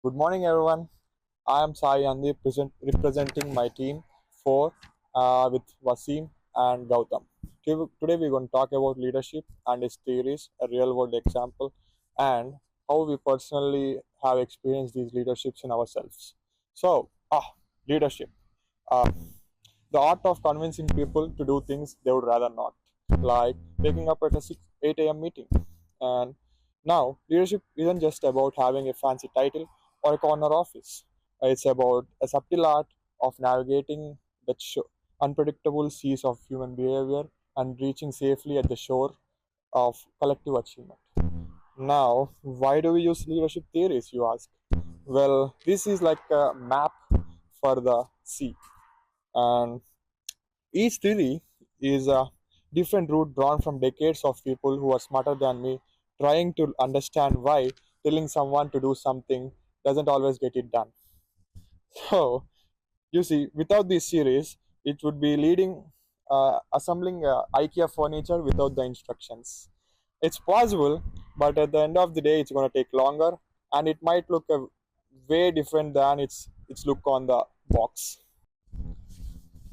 Good morning, everyone. I am Sai Andi, representing my team for with Wasim and Gautam. Today we're going to talk about leadership and its theories, a real-world example, and how we personally have experienced these leaderships in ourselves. So, leadership. Uh, the art of convincing people to do things they would rather not, like waking up at a 8 a.m. meeting. And now, leadership isn't just about having a fancy title or a corner office. It's about a subtle art of navigating the unpredictable seas of human behavior and reaching safely at the shore of collective achievement. Now, why do we use leadership theories, you ask? Well, this is like a map for the sea. And each theory is a different route drawn from decades of people who are smarter than me, trying to understand why telling someone to do something doesn't always get it done. So, you see, without this series, it would be assembling IKEA furniture without the instructions. It's possible, but at the end of the day, it's going to take longer, and it might look way different than its look on the box.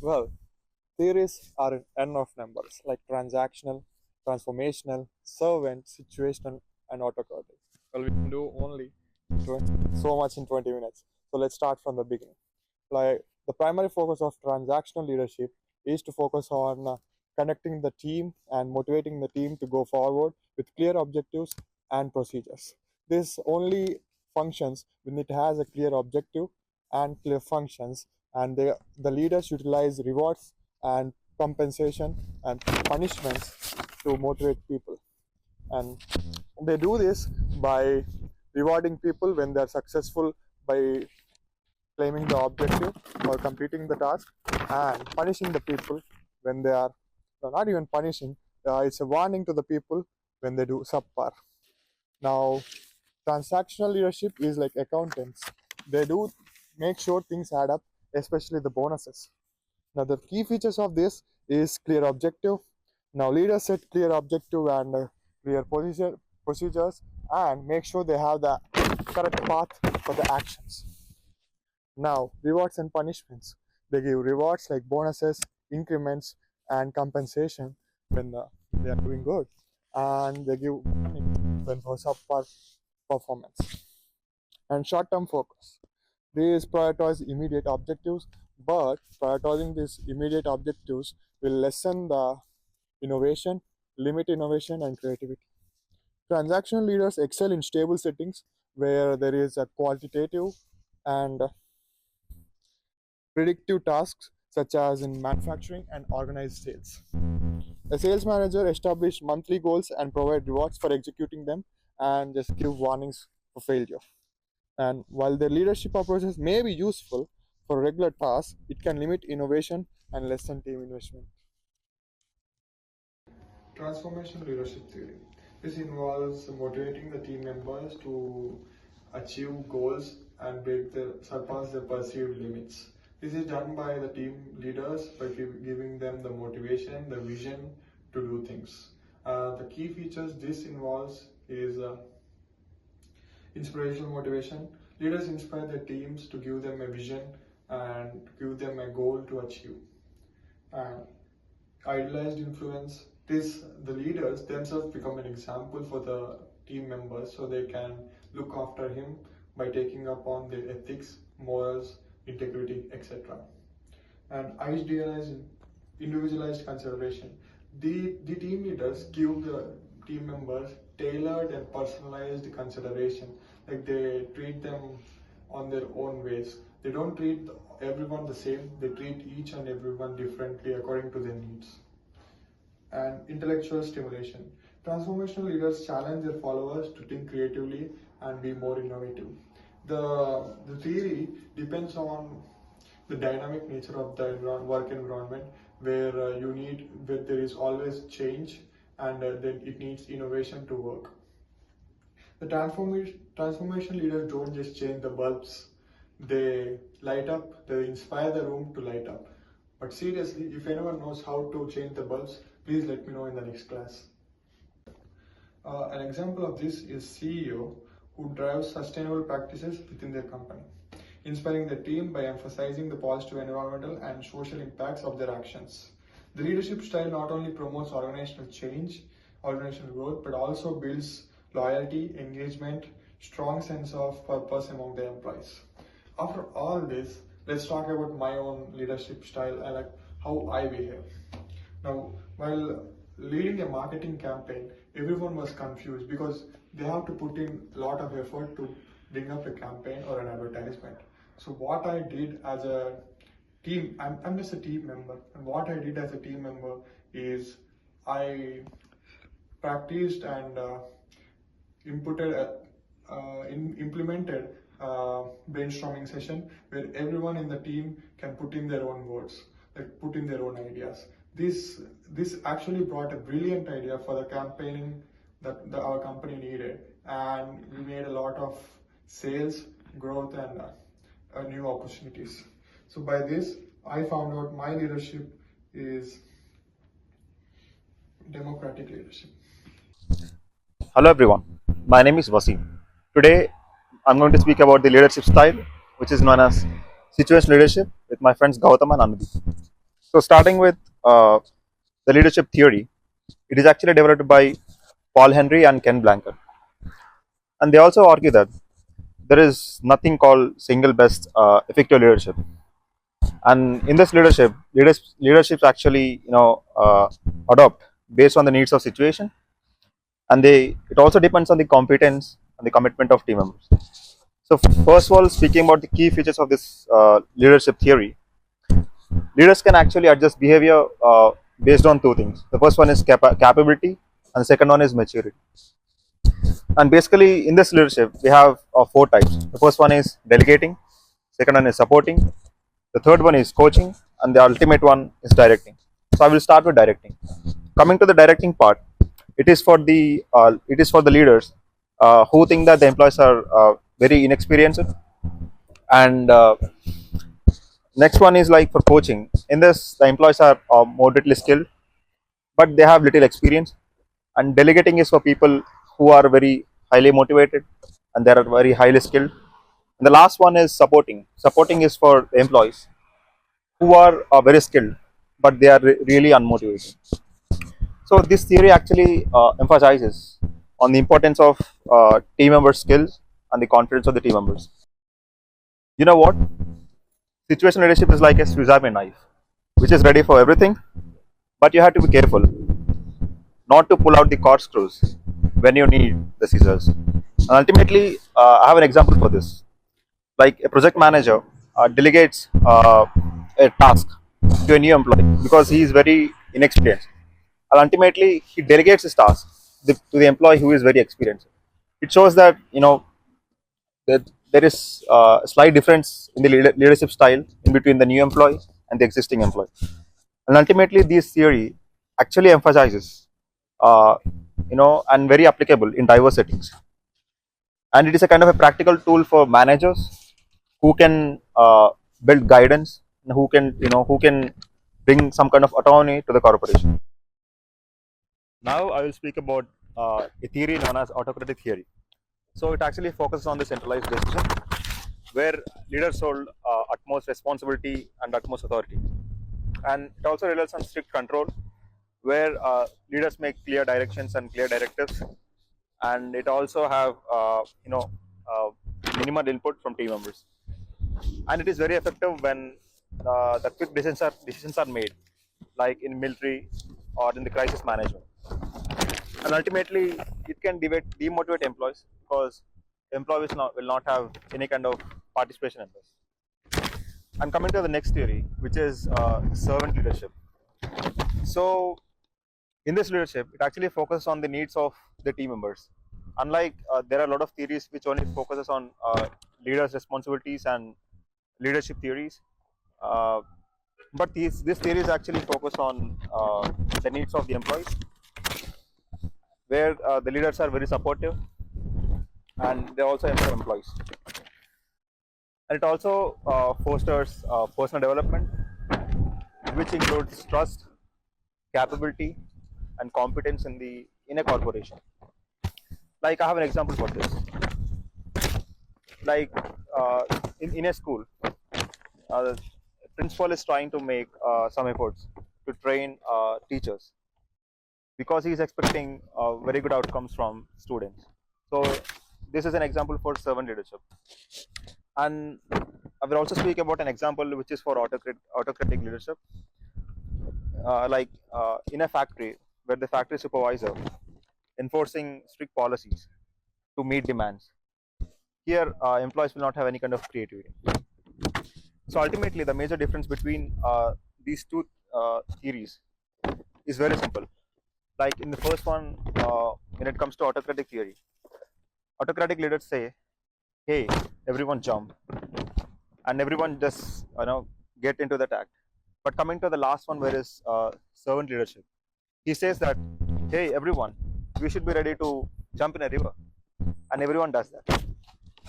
Well, theories are an n of numbers like transactional, transformational, servant, situational, and autocratic. Well, we can do only so much in 20 minutes. So let's start from the beginning. Like the primary focus of transactional leadership is to focus on connecting the team and motivating the team to go forward with clear objectives and procedures. This only functions when it has a clear objective and clear functions, and the leaders utilize rewards and compensation and punishments to motivate people. And they do this by rewarding people when they're successful by claiming the objective or completing the task, and punishing the people when they are no, not even punishing, it's a warning to the people when they do subpar. Now, transactional leadership is like accountants. They do make sure things add up, especially the bonuses. Now, the key features of this is clear objective. Now, leaders set clear objective and clear procedures and make sure they have the correct path for the actions. Now, rewards and punishments. They give rewards like bonuses, increments, and compensation when they are doing good, and they give warning when for subpar performance. And short-term focus. These prioritize immediate objectives, but prioritizing these immediate objectives will lessen the innovation, limit innovation and creativity. Transactional leaders excel in stable settings where there is a qualitative and predictive tasks such as in manufacturing and organized sales. A sales manager establishes monthly goals and provide rewards for executing them and just give warnings for failure. And while the leadership approaches may be useful for regular tasks, it can limit innovation and lessen team investment. Transformation leadership theory. This involves motivating the team members to achieve goals and surpass their perceived limits. This is done by the team leaders by giving them the motivation, the vision to do things. The key features this involves is inspirational motivation. Leaders inspire their teams to give them a vision and give them a goal to achieve. And idealized influence. This the leaders themselves become an example for the team members so they can look after him by taking upon their ethics, morals, integrity, etc. And idealized individualized consideration. The team leaders give the team members tailored and personalized consideration. Like they treat them on their own ways. They don't treat everyone the same. They treat each and everyone differently according to their needs. And intellectual stimulation. Transformational leaders challenge their followers to think creatively and be more innovative. The theory depends on the dynamic nature of the work environment where where there is always change and then it needs innovation to work. The transformation leaders don't just change the bulbs, they light up, they inspire the room to light up. But seriously, if anyone knows how to change the bulbs, please let me know in the next class. An example of this is CEO who drive sustainable practices within their company, inspiring the team by emphasizing the positive environmental and social impacts of their actions. The leadership style not only promotes organizational change, organizational growth, but also builds loyalty, engagement, strong sense of purpose among the employees. After all this, let's talk about my own leadership style and like how I behave. Now, while leading a marketing campaign, everyone was confused because they have to put in a lot of effort to bring up a campaign or an advertisement. So what I did as a I'm just a team member, and what I did as a team member is I practiced and implemented a brainstorming session where everyone in the team can put in their own words, like put in their own ideas. This actually brought a brilliant idea for the campaigning that our company needed, and we made a lot of sales growth and new opportunities. So by this, I found out my leadership is democratic leadership. Hello everyone, my name is Wasim. Today I'm going to speak about the leadership style, which is known as situational leadership, with my friends Gautam and Anudhi. So, starting with the leadership theory, it is actually developed by Paul Henry and Ken Blanchard, and they also argue that there is nothing called single best effective leadership. And in this leaderships actually adopt based on the needs of situation, and it also depends on the competence and the commitment of team members. So first of all, speaking about the key features of this leadership theory, leaders can actually adjust behavior based on two things. The first one is capability, and the second one is maturity. And basically, in this leadership, we have four types. The first one is delegating, second one is supporting, the third one is coaching, and the ultimate one is directing. So I will start with directing. Coming to the directing part, it is for the leaders who think that the employees are very inexperienced, and next one is like for coaching. In this, the employees are moderately skilled, but they have little experience. And delegating is for people who are very highly motivated and they are very highly skilled. And the last one is supporting. Supporting is for the employees who are very skilled, but they are really unmotivated. So this theory actually emphasizes on the importance of team member skills and the confidence of the team members. You know what? Situational leadership is like a Swiss Army knife, which is ready for everything, but you have to be careful not to pull out the corkscrews when you need the scissors. And ultimately, I have an example for this. Like a project manager delegates a task to a new employee because he is very inexperienced. And ultimately, he delegates his task to the employee who is very experienced. It shows that that there is a slight difference in the leadership style in between the new employee and the existing employee. And ultimately, this theory actually emphasizes, and very applicable in diverse settings. And it is a kind of a practical tool for managers who can build guidance and who can bring some kind of autonomy to the corporation. Now I will speak about a theory known as autocratic theory. So it actually focuses on the centralized decision, where leaders hold utmost responsibility and utmost authority, and it also relies on strict control, where leaders make clear directions and clear directives, and it also have minimal input from team members, and it is very effective when the quick decisions are made, like in military or in the crisis management. And ultimately, it can demotivate employees because will not have any kind of participation in this. I'm coming to the next theory, which is servant leadership. So in this leadership, it actually focuses on the needs of the team members. Unlike there are a lot of theories which only focuses on leaders' responsibilities and leadership theories, uh, but this theories actually focus on the needs of the employees, where the leaders are very supportive and they also empower employees. And it also fosters personal development, which includes trust, capability, and competence in a corporation. Like I have an example for this. like in a school, the principal is trying to make some efforts to train teachers because he is expecting very good outcomes from students. So this is an example for servant leadership. And I will also speak about an example which is for autocratic leadership, in a factory where the factory supervisor enforcing strict policies to meet demands. Here, employees will not have any kind of creativity. So ultimately, the major difference between these two theories is very simple. Like in the first one, when it comes to autocratic theory, autocratic leaders say, "Hey, everyone jump," and everyone just get into that act. But coming to the last one, where is servant leadership, he says that, "Hey, everyone, we should be ready to jump in a river," and everyone does that.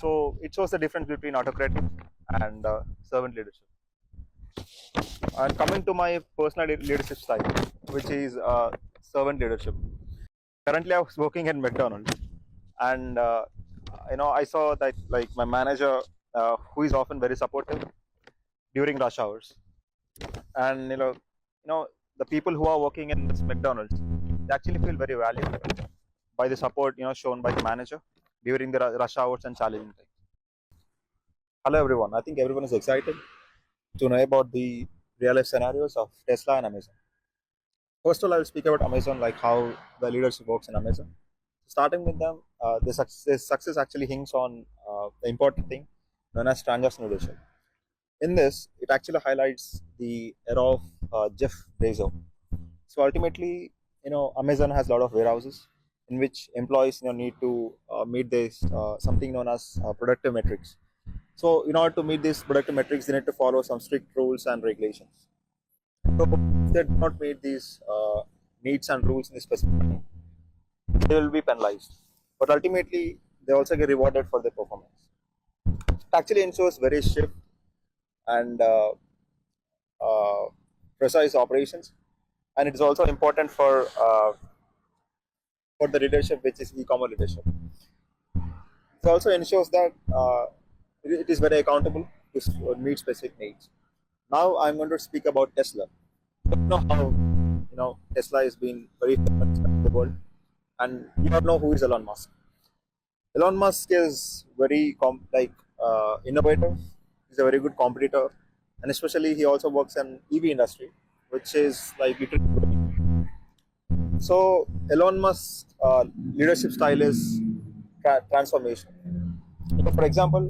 So it shows the difference between autocratic and servant leadership. And coming to my personal leadership style, which is servant leadership. Currently, I was working at McDonald's, and I saw that like my manager, who is often very supportive during rush hours, and the people who are working in this McDonald's, they actually feel very valuable by the support shown by the manager during the rush hours and challenging times. Hello everyone. I think everyone is excited to know about the real life scenarios of Tesla and Amazon. First of all, I will speak about Amazon, like how the leadership works in Amazon. Starting with them, the success actually hinges on the important thing known as transaction leadership. In this, it actually highlights the era of Jeff Bezos. So ultimately, Amazon has a lot of warehouses in which employees need to meet this something known as productive metrics. So in order to meet these productive metrics, they need to follow some strict rules and regulations. So if they do not meet these needs and rules in the specific time, they will be penalized. But ultimately, they also get rewarded for their performance. It actually ensures very swift and uh, precise operations, and it is also important for the leadership, which is e-commerce leadership. It also ensures that it is very accountable to meet specific needs. Now I'm going to speak about Tesla. You know how Tesla has been very famous in the world, and you all know who is Elon Musk. Elon Musk is very innovative. He's a very good competitor, and especially he also works in EV industry, which is like literally growing. So Elon Musk's leadership style is transformation. For example,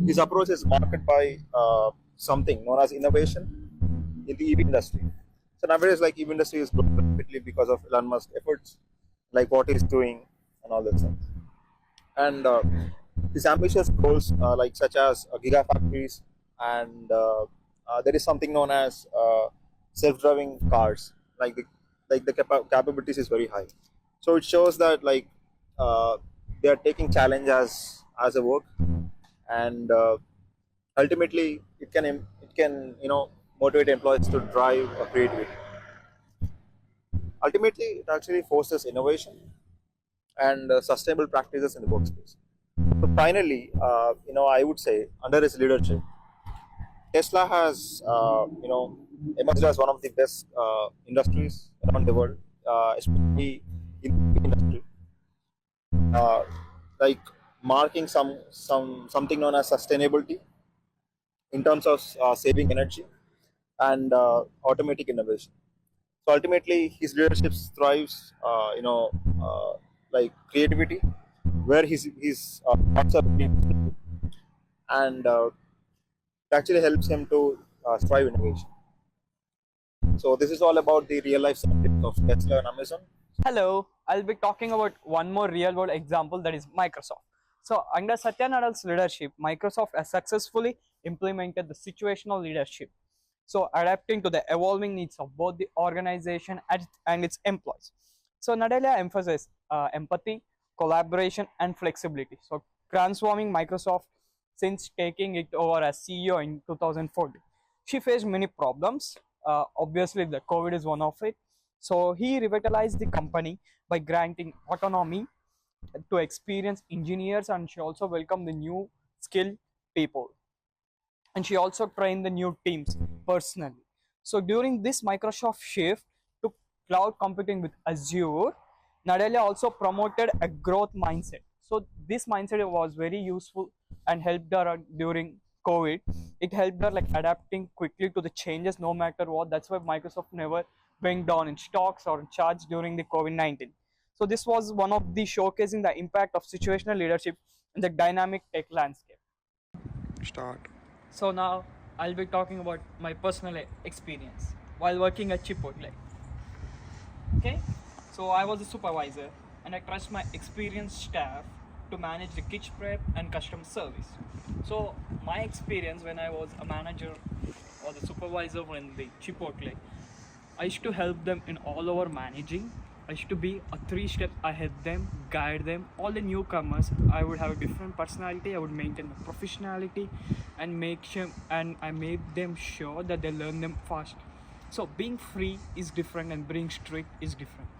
his approach is marked by something known as innovation in the EV industry. So nowadays, like EV industry is growing rapidly because of Elon Musk's efforts, like what he's doing and all that stuff. And his ambitious goals, like such as gigafactories, and there is something known as self-driving cars. Like the capabilities is very high. So it shows that uh, they are taking challenge as a work, and ultimately it can motivate employees to drive creativity. Ultimately, it actually forces innovation and sustainable practices in the workspace. So finally, I would say under his leadership, Tesla has emerged as one of the best industries around the world, especially in the industry, uh, like marking something known as sustainability in terms of saving energy and automatic innovation. So ultimately, his leadership thrives, like creativity, where his thoughts are being, and it actually helps him to strive innovation. So this is all about the real life scenarios of Tesla and Amazon. Hello, I'll be talking about one more real world example, that is Microsoft. So, under Satya Nadell's leadership, Microsoft has successfully implemented the situational leadership. So, adapting to the evolving needs of both the organization and its employees. So, Nadella emphasizes empathy, collaboration, and flexibility. So, transforming Microsoft since taking it over as CEO in 2014. She faced many problems. Obviously, the COVID is one of it. So he revitalized the company by granting autonomy to experienced engineers, and she also welcomed the new skilled people. And she also trained the new teams personally. So during this Microsoft shift to cloud computing with Azure, Nadella also promoted a growth mindset. So this mindset was very useful and helped her during COVID. It helped her like adapting quickly to the changes no matter what. That's why Microsoft never went down in stocks or in charts during the COVID-19. So this was one of the showcasing the impact of situational leadership in the dynamic tech landscape. Start. So now I'll be talking about my personal experience while working at Chipotle. Okay, so I was a supervisor and I trust my experienced staff to manage the kitchen prep and customer service. So my experience when I was a manager or the supervisor in the Chipotle, I used to help them in all over managing. I used to be a 3 step ahead them, guide them. All the newcomers, I would have a different personality. I would maintain the professionality, and make sure, and I made them sure that they learn them fast. So being free is different, and being strict is different.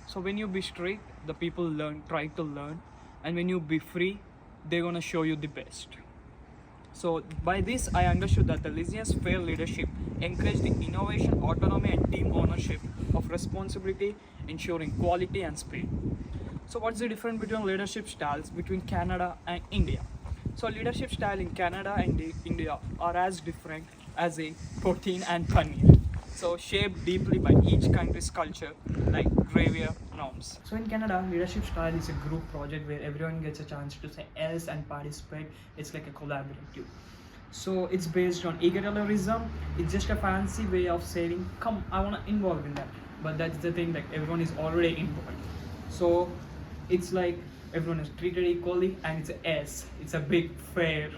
So when you be strict, the people learn, try to learn, and when you be free, they're gonna show you the best. So by this, I understood that the Lysian's fair leadership encouraged the innovation, autonomy, and team ownership of responsibility, ensuring quality and speed. So what's the difference between leadership styles between Canada and India? So leadership style in Canada and India are as different as a protein and paneer. So shaped deeply by each country's culture, like gravia norms. So in Canada, leadership style is a group project where everyone gets a chance to say yes and participate. It's like a collaborative. So it's based on egalitarianism. It's just a fancy way of saying, come, I want to involve in that. But that's the thing, like everyone is already involved. So it's like everyone is treated equally, and it's a yes. It's a big fair.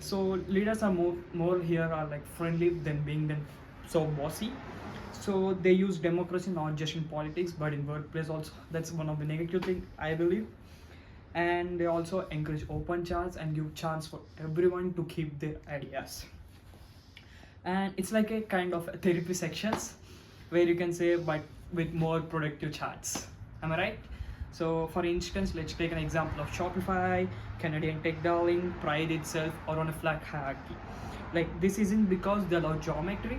So leaders are more here are like friendly than being them so bossy. So they use democracy not just in politics but in workplace also. That's one of the negative thing I believe. And they also encourage open chats and give chance for everyone to keep their ideas. And it's like a kind of therapy sections where you can say, but with more productive chats. Am I right? So for instance, let's take an example of Shopify, Canadian tech darling, pride itself or on a flat hierarchy. Like this isn't because they allow geometry,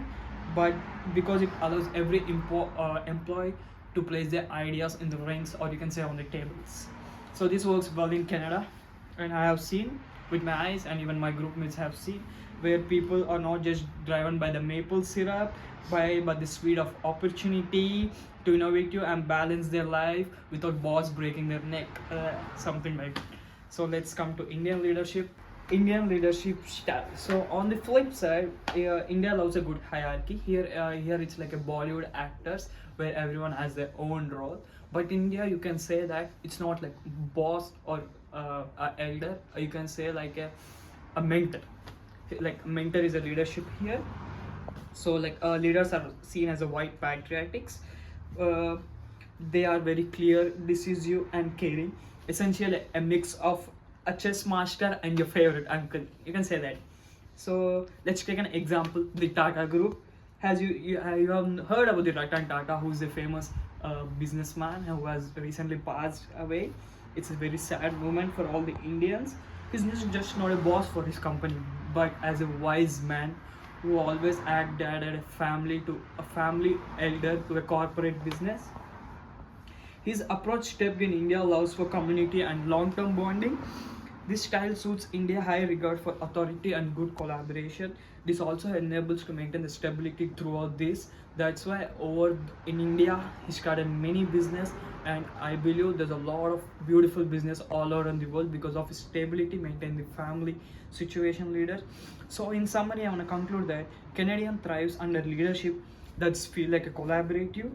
but because it allows every employee to place their ideas in the ranks, or you can say on the tables. So this works well in Canada, and I have seen with my eyes, and even my group mates have seen, where people are not just driven by the maple syrup, but the speed of opportunity to innovate and balance their life without boss breaking their neck, something like that. So let's come to Indian leadership style. So on the flip side, India allows a good hierarchy. Here it's like a Bollywood actors where everyone has their own role. But in India, you can say that it's not like boss or a elder. You can say like a mentor. Like a mentor is a leadership here. So like leaders are seen as a white patriotics. They are very clear, decisive, and caring. Essentially, a mix of a chess master and your favorite uncle. You can say that. So let's take an example. The Tata Group. As you have heard about the Ratan Tata, who is a famous businessman who has recently passed away. It's a very sad moment for all the Indians. He's just not a boss for his company, but as a wise man who always act dad at a family elder to a corporate business. His approach stepped in India allows for community and long-term bonding. This style suits India high regard for authority and good collaboration. This also enables to maintain the stability throughout this. That's why over in India he started many business, and I believe there's a lot of beautiful business all around the world because of his stability, maintain the family situation leader. So in summary, I want to conclude that Canadian thrives under leadership that's feel like a collaborative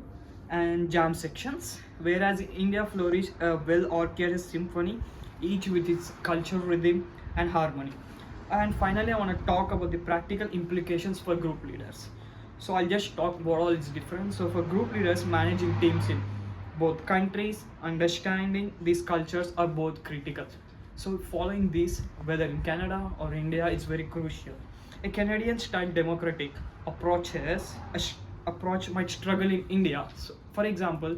and jam sections, whereas India flourished a well-orchestrated symphony, each with its cultural rhythm and harmony. And finally, I want to talk about the practical implications for group leaders. So I'll just talk about all its different. So for group leaders managing teams in both countries, understanding these cultures are both critical. So following this, whether in Canada or India, is very crucial. A Canadian style democratic approach might struggle in India. So for example,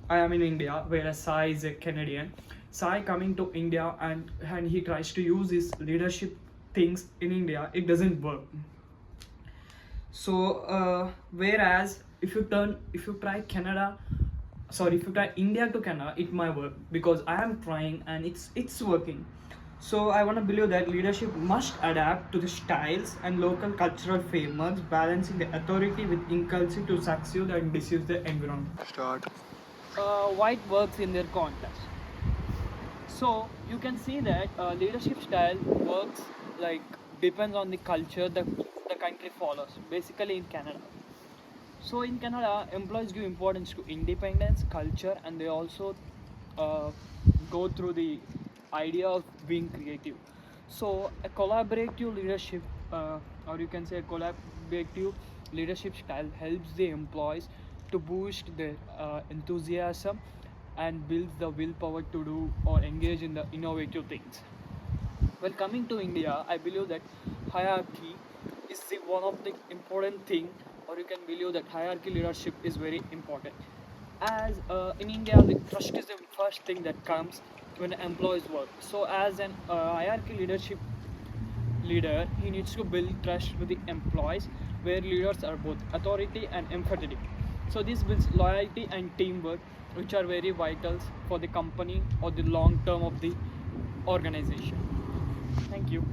I am in India, whereas Sai is a Canadian. Sai coming to India and he tries to use his leadership things in India, it doesn't work. So whereas if you try Canada, sorry, if you try India to Canada, it might work because I am trying and it's working. So I want to believe that leadership must adapt to the styles and local cultural frameworks, balancing the authority with inclusivity to succeed and diffuse the environment. Start. Why it works in their context. So you can see that leadership style works like depends on the culture that the country follows. Basically in Canada. So in Canada, employees give importance to independence, culture, and they also uh, go through the idea of being creative. So a collaborative leadership, or you can say a collaborative leadership style, helps the employees to boost their enthusiasm and builds the willpower to do or engage in the innovative things. Well, coming to India, I believe that hierarchy is the one of the important thing, or you can believe that hierarchy leadership is very important. As in India, the trust is the first thing that comes when employees work. So, as an hierarchy leadership leader, he needs to build trust with the employees, where leaders are both authority and empathetic. So, this builds loyalty and teamwork, which are very vital for the company or the long term of the organization. Thank you.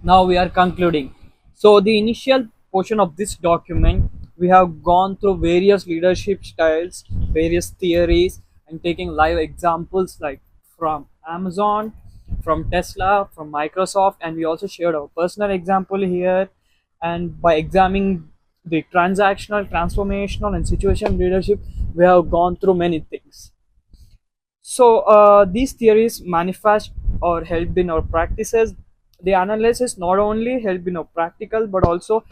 Now we are concluding. So, the initial portion of this document, we have gone through various leadership styles, various theories, and taking live examples like from Amazon, from Tesla, from Microsoft, and we also shared our personal example here. And by examining the transactional, transformational, and situation leadership, we have gone through many things. So these theories manifest or help in our practices. The analysis not only help in our practical but also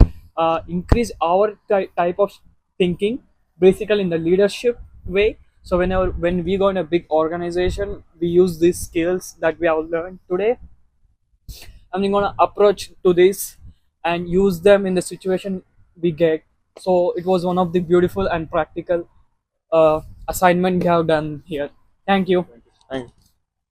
increase our type of thinking, basically in the leadership way. So when we go in a big organization, we use these skills that we have learned today, and we're gonna approach to this and use them in the situation we get. So it was one of the beautiful and practical assignment we have done here. Thank you.